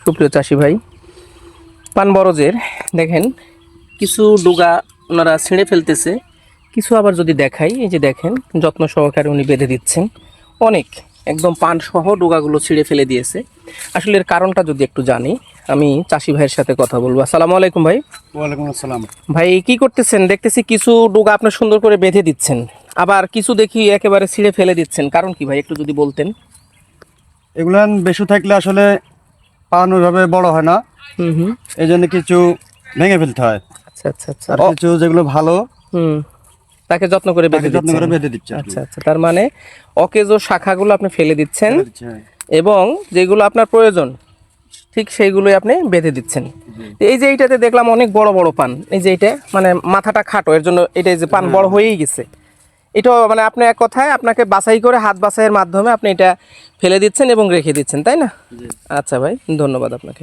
সুপ্রিয় চাষি ভাই, পান বরজের দেখেন কিছু ডুগা ওনারা ছিঁড়ে ফেলতেছে, কিছু আবার যদি দেখাই, এই যে দেখেন যত্ন সহকারে উনি বেঁধে দিচ্ছেন। অনেক একদম পান সহ ডুগাগুলো ছিঁড়ে ফেলে দিয়েছে। আসলে এর কারণটা যদি একটু জানি, আমি চাষি ভাইয়ের সাথে কথা বলবো। আসসালামু আলাইকুম ভাই। ওয়ালাইকুম আসসালাম। ভাই কি করতেছেন? দেখতেছি কিছু ডুগা আপনি সুন্দর করে বেঁধে দিচ্ছেন, আবার কিছু দেখি একেবারে ছিঁড়ে ফেলে দিচ্ছেন, কারণ কি ভাই একটু যদি বলতেন। এগুলো বেশি থাকলে আসলে পান ওইভাবে বড় হয় না, হুম হুম। এই জন্য কিছু ভেঙে ফেলতে হয়। আচ্ছা আচ্ছা আচ্ছা। আর কিছু যেগুলো ভালো হুম, তাকে যত্ন করে তাকে বেঁধে যত্ন করে দিচ্ছেন। বেঁধে দিচ্ছে আর কি। আচ্ছা আচ্ছা, তার মানে অকেজো শাখাগুলো আপনি ফেলে দিচ্ছেন বেঁধে দিচ্ছে, হ্যাঁ। এবং যেগুলো আপনার প্রয়োজন ঠিক সেইগুলোই আপনি বেঁধে দিচ্ছেন। জি। তো এই যে এইটাতে দেখলাম অনেক বড় বড় পান, এই যে এইটা মানে মাথাটা খাটো, এর জন্য এটা যে পান বড় হয়েই গেছে। এটাও মানে আপনি এক কথায় আপনাকে বাছাই করে হাত বাছাইয়ের মাধ্যমে আপনি এটা ফেলে দিচ্ছেন এবং রেখে দিচ্ছেন, তাই না? জি। আচ্ছা ভাই, ধন্যবাদ আপনাকে।